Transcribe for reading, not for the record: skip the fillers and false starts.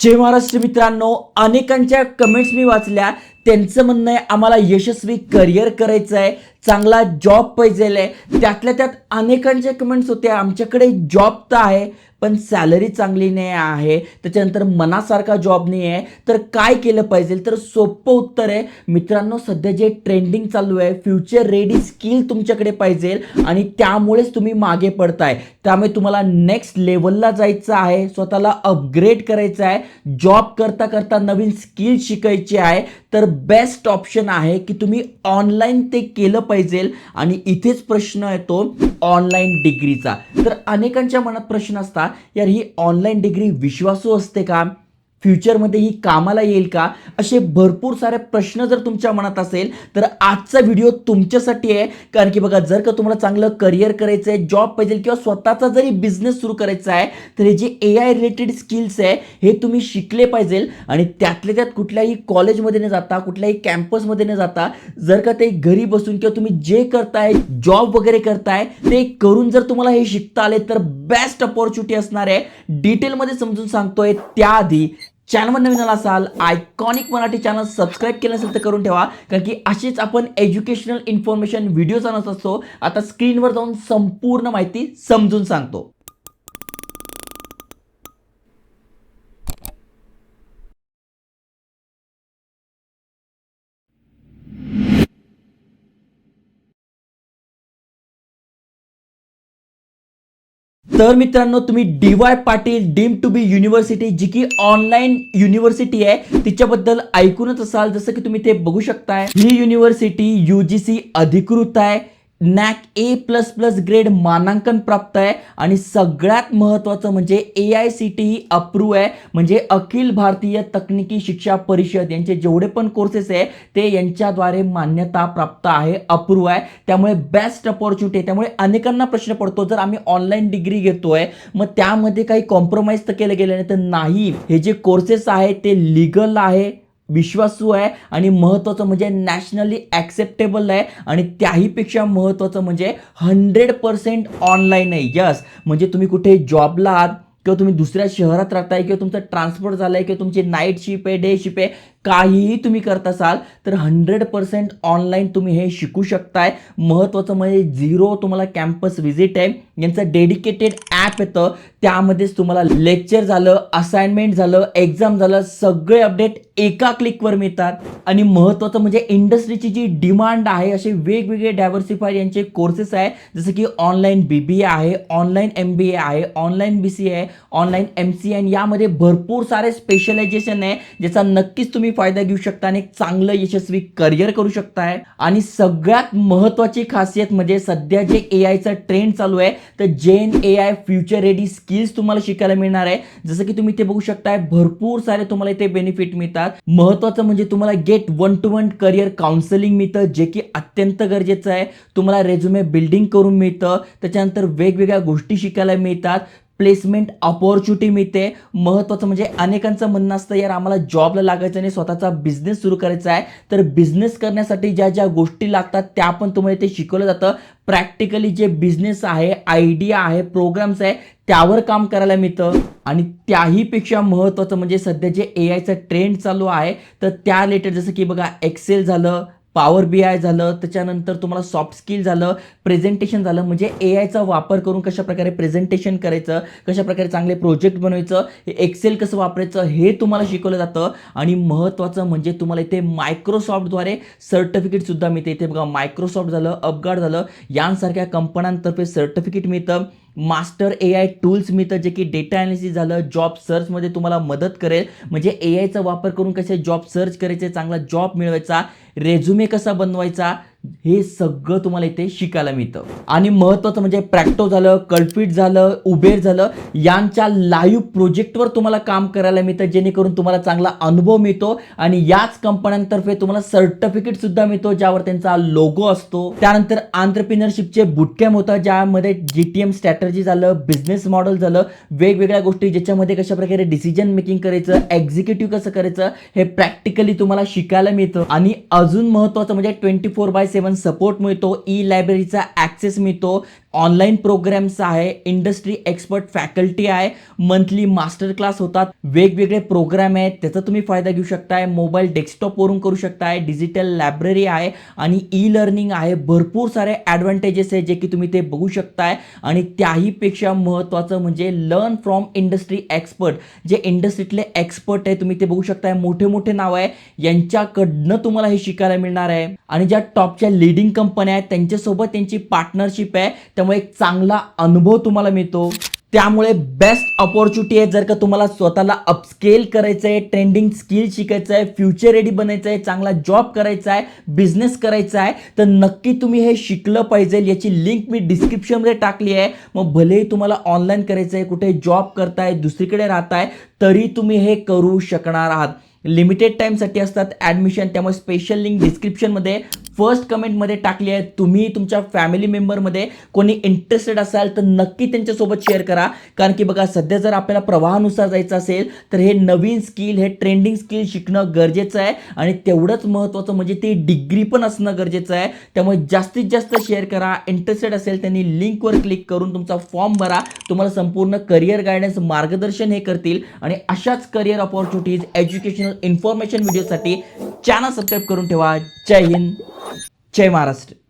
जय महाराष्ट्र मित्रांनो, अनेकांच्या कमेंट्स मी वाचल्या. त्यांचं म्हणणं आहे आम्हाला यशस्वी करिअर करायचं आहे, चांगला जॉब पाहिजे आहे. त्यातल्या त्यात अनेकांच्या कमेंट्स होत्या आमच्याकडे जॉब तर आहे पण सॅलरी चांगली नाही आहे, त्याच्यानंतर मनासारखा जॉब नाही आहे, तर काय केलं पाहिजे. तर सोपं उत्तर आहे मित्रांनो, सध्या जे ट्रेंडिंग चालू आहे फ्युचर रेडी स्किल तुमच्याकडे पाहिजे आणि त्यामुळेच तुम्ही मागे पडताय. त्यामुळे तुम्हाला नेक्स्ट लेवलला जायचं आहे, स्वतःला अपग्रेड करायचं आहे, जॉब करता करता नवीन स्किल शिकायची आहे, तर बेस्ट ऑप्शन आहे की तुम्ही ऑनलाईन ते केलं पाहिजे. आणि इथेच प्रश्न येतो ऑनलाईन डिग्रीचा. तर अनेकांच्या मनात प्रश्न असतात, यार ही ऑनलाईन डिग्री विश्वासू असते का, फ्युचरमध्ये ही कामाला येईल का, असे भरपूर सारे प्रश्न जर तुमच्या मनात असेल तर आजचा व्हिडिओ तुमच्यासाठी आहे. कारण की बघा, जर का तुम्हाला चांगलं करिअर करायचं आहे, जॉब पाहिजे किंवा स्वतःचा जरी बिझनेस सुरू करायचा आहे, तर हे जे AI रिलेटेड स्किल्स आहे हे तुम्ही शिकले पाहिजे. आणि त्यातल्या त्यात कुठल्याही कॉलेजमध्ये न जाता, कुठल्याही कॅम्पसमध्ये न जाता, जर का ते घरी बसून किंवा तुम्ही जे करताय, जॉब वगैरे करताय, ते करून जर तुम्हाला हे शिकता आले तर बेस्ट अपॉर्च्युनिटी असणार आहे. डिटेलमध्ये समजून सांगतोय. त्याआधी चॅनलवर नवीन आला असाल, आयकॉनिक मराठी चॅनल सबस्क्राईब केलं असेल तर करून ठेवा, कारण की अशीच आपण एज्युकेशनल इन्फॉर्मेशन व्हिडिओज आणत असतो. आता स्क्रीनवर जाऊन संपूर्ण माहिती समजून सांगतो. तर मित्रांनो, तुम्ही DY Patil deemed to be university, जी की ऑनलाईन युनिव्हर्सिटी आहे, तिच्याबद्दल ऐकूनच असाल. जसं की तुम्ही ते बघू शकताय, ही युनिव्हर्सिटी UGC अधिकृत आहे, NAC A++ ग्रेड मानांकन प्राप्त आहे आणि सगळ्यात महत्त्वाचं म्हणजे AICTE अप्रूव्ह आहे. म्हणजे अखिल भारतीय तकनिकी शिक्षा परिषद यांचे जेवढे पण कोर्सेस आहे ते यांच्याद्वारे मान्यता प्राप्त आहे, अप्रूव्ह आहे. त्यामुळे बेस्ट अपॉर्च्युनिटी आहे. त्यामुळे अनेकांना प्रश्न पडतो, जर आम्ही ऑनलाईन डिग्री घेतोय मग त्यामध्ये काही कॉम्प्रोमाइज तर केलं गेलं नाही, तर नाही. हे जे कोर्सेस आहे ते लीगल आहे, विश्वासू आहे आणि महत्त्वाचं म्हणजे नॅशनली ॲक्सेप्टेबल आहे. आणि त्याहीपेक्षा महत्त्वाचं म्हणजे 100% ऑनलाईन आहे. यस, म्हणजे तुम्ही कुठे जॉबला आहात किंवा तुम्ही दुसऱ्या शहरात राहताय किंवा तुमचं ट्रान्सपोर्ट झालं आहे किंवा तुमची नाईट शिफ्ट आहे, डे शिफ्ट आहे, काहीही तुम्ही करत असाल तर 100% ऑनलाईन तुम्ही हे शिकू शकताय. महत्त्वाचं म्हणजे झिरो तुम्हाला कॅम्पस व्हिजिट आहे. यांचं डेडिकेटेड ॲप येतं, त्यामध्येच तुम्हाला लेक्चर झालं, असाइनमेंट झालं, एक्झाम झालं, सगळे अपडेट एका क्लिकवर मिळतात. आणि महत्त्वाचं म्हणजे इंडस्ट्रीची जी डिमांड आहे, असे वेगवेगळे डायव्हर्सिफाईड यांचे कोर्सेस आहे. जसं की ऑनलाईन BBA आहे, ऑनलाईन MBA आहे, ऑनलाईन BCA आहे, ऑनलाईन MCA, आणि यामध्ये भरपूर सारे स्पेशलायझेशन आहे, ज्याचा नक्कीच तुम्ही फायदा घेऊ शकता आणि एक चांगलं यशस्वी करिअर करू शकताय. आणि सगळ्यात महत्त्वाची खासियत म्हणजे सध्या जे AIचा ट्रेंड चालू आहे, तर जेन AI फ्युचर रेडी स्किल्स तुम्हाला शिकायला मिळणार आहे. जसं की तुम्ही ते बघू शकताय, भरपूर सारे तुम्हाला इथे बेनिफिट मिळतात. महत्त्वाचं म्हणजे तुम्हाला गेट 1-to-1 करिअर काउन्सिलिंग मिळतं, जे की अत्यंत गरजेचं आहे. तुम्हाला रेझ्युमे बिल्डिंग करून मिळतं, त्याच्यानंतर वेगवेगळ्या गोष्टी शिकायला मिळतात, प्लेसमेंट अपॉर्च्युनिटी मिळते. महत्त्वाचं म्हणजे अनेकांचं म्हणणं असतं, यार आम्हाला जॉबला लागायचं नाही, स्वतःचा बिझनेस सुरू करायचा आहे, तर बिझनेस करण्यासाठी ज्या ज्या गोष्टी लागतात त्या पण तुम्हाला ते शिकवलं जातं. प्रॅक्टिकली जे बिझनेस आहे, आयडिया आहे, प्रोग्राम्स आहे, त्यावर काम करायला मिळतं. आणि त्याहीपेक्षा महत्त्वाचं म्हणजे सध्या जे AIचा ट्रेंड चालू आहे, तर त्या रिलेटेड जसं की बघा, एक्सेल झालं, पॉवर BI झालं, त्याच्यानंतर तुम्हाला सॉफ्ट स्किल झालं, प्रेझेंटेशन झालं, म्हणजे AIचा वापर करून कशाप्रकारे प्रेझेंटेशन करायचं, कशाप्रकारे चांगले प्रोजेक्ट बनवायचं, एक्सेल कसं वापरायचं हे तुम्हाला शिकवलं जातं. आणि महत्त्वाचं म्हणजे तुम्हाला इथे मायक्रोसॉफ्टद्वारे सर्टिफिकेटसुद्धा मिळते. इथे बघा, मायक्रोसॉफ्ट झालं, अपगार्ड झालं, यांसारख्या कंपन्यांतर्फे सर्टिफिकेट मिळतं. मास्टर AI टूल्स मिळतं, जे की डेटा ॲनालिसिस झालं, जॉब सर्चमध्ये तुम्हाला मदत करेल. म्हणजे AIचा वापर करून कसे जॉब सर्च करायचे, चांगला जॉब मिळवायचा, रेझ्युमे कसा बनवायचा, हे सगळं तुम्हाला इथे शिकायला मिळतं. आणि महत्त्वाचं म्हणजे प्रॅक्टो झालं, कल्फिट झालं, उबेर झालं, यांच्या लाईव्ह प्रोजेक्टवर तुम्हाला काम करायला मिळतं, जेणेकरून तुम्हाला चांगला अनुभव मिळतो. आणि याच कंपन्यांतर्फे तुम्हाला सर्टिफिकेट सुद्धा मिळतो, ज्यावर त्यांचा लोगो असतो. त्यानंतर एंटरप्रेन्योरशिपचे बुटकॅम्प होतात, ज्यामध्ये GTM स्ट्रॅटर्जी झालं, बिझनेस मॉडेल झालं, वेगवेगळ्या गोष्टी ज्याच्यामध्ये कशाप्रकारे डिसिजन मेकिंग करायचं, एक्झिक्युटिव्ह कसं करायचं, हे प्रॅक्टिकली तुम्हाला शिकायला मिळतं. आणि अजून महत्त्वाचं म्हणजे 24/7 सपोर्ट मिळतो, ई लायब्ररीचा ॲक्सेस मिळतो, ऑनलाईन प्रोग्राम्स आहे, इंडस्ट्री एक्सपर्ट फॅकल्टी आहे, मंथली मास्टर क्लास होतात, वेगवेगळे प्रोग्राम आहेत, त्याचा तुम्ही फायदा घेऊ शकताय. मोबाईल डेस्कटॉपवरून करू शकताय, डिजिटल लायब्ररी आहे आणि ई लर्निंग आहे. भरपूर सारे ॲडव्हान्टेजेस आहे जे की तुम्ही ते बघू शकताय. आणि त्याहीपेक्षा महत्त्वाचं म्हणजे लर्न फ्रॉम इंडस्ट्री एक्सपर्ट, जे इंडस्ट्रीतले एक्सपर्ट आहे तुम्ही ते बघू शकताय. मोठे मोठे नाव आहे, यांच्याकडनं तुम्हाला हे शिकायला मिळणार आहे. आणि ज्या टॉपच्या लीडिंग कंपन्या आहेत त्यांच्यासोबत त्यांची पार्टनरशिप आहे, त्यामुळे एक चांगला अनुभव तुम्हाला मिळतो. त्यामुळे बेस्ट अपॉर्च्युनिटी आहे. जर का तुम्हाला स्वतःला अपस्केल करायचं आहे, ट्रेंडिंग स्किल शिकायचं आहे, फ्युचर रेडी बनायचं आहे, चांगला जॉब करायचा आहे, बिझनेस करायचा आहे, तर नक्की तुम्ही हे शिकलं पाहिजे. याची लिंक मी डिस्क्रिप्शनमध्ये टाकली आहे. मग भलेही तुम्हाला ऑनलाईन करायचं आहे, कुठे जॉब करताय, दुसरीकडे राहताय, तरी तुम्ही हे करू शकणार आहात. लिमिटेड टाईमसाठी असतात ॲडमिशन, त्यामुळे स्पेशल लिंक डिस्क्रिप्शनमध्ये फर्स्ट कमेंटमध्ये टाकली आहे. तुम्ही तुमच्या फॅमिली मेंबरमध्ये कोणी इंटरेस्टेड असाल तर नक्की त्यांच्यासोबत शेअर करा. कारण की बघा, सध्या जर आपल्याला प्रवाहानुसार जायचं असेल तर हे नवीन स्किल, हे ट्रेंडिंग स्किल शिकणं गरजेचं आहे. आणि तेवढंच महत्त्वाचं म्हणजे ते डिग्री पण असणं गरजेचं आहे. त्यामुळे जास्तीत जास्त शेअर करा. इंटरेस्टेड असेल त्यांनी लिंकवर क्लिक करून तुमचा फॉर्म भरा. तुम्हाला संपूर्ण करिअर गायडन्स, मार्गदर्शन हे करतील. आणि अशाच करिअर अपॉर्च्युनिटीज, एज्युकेशनल इन्फॉर्मेशन व्हिडिओसाठी चॅनल सबस्क्राईब करून ठेवा. जय हिंद, जय महाराष्ट्र.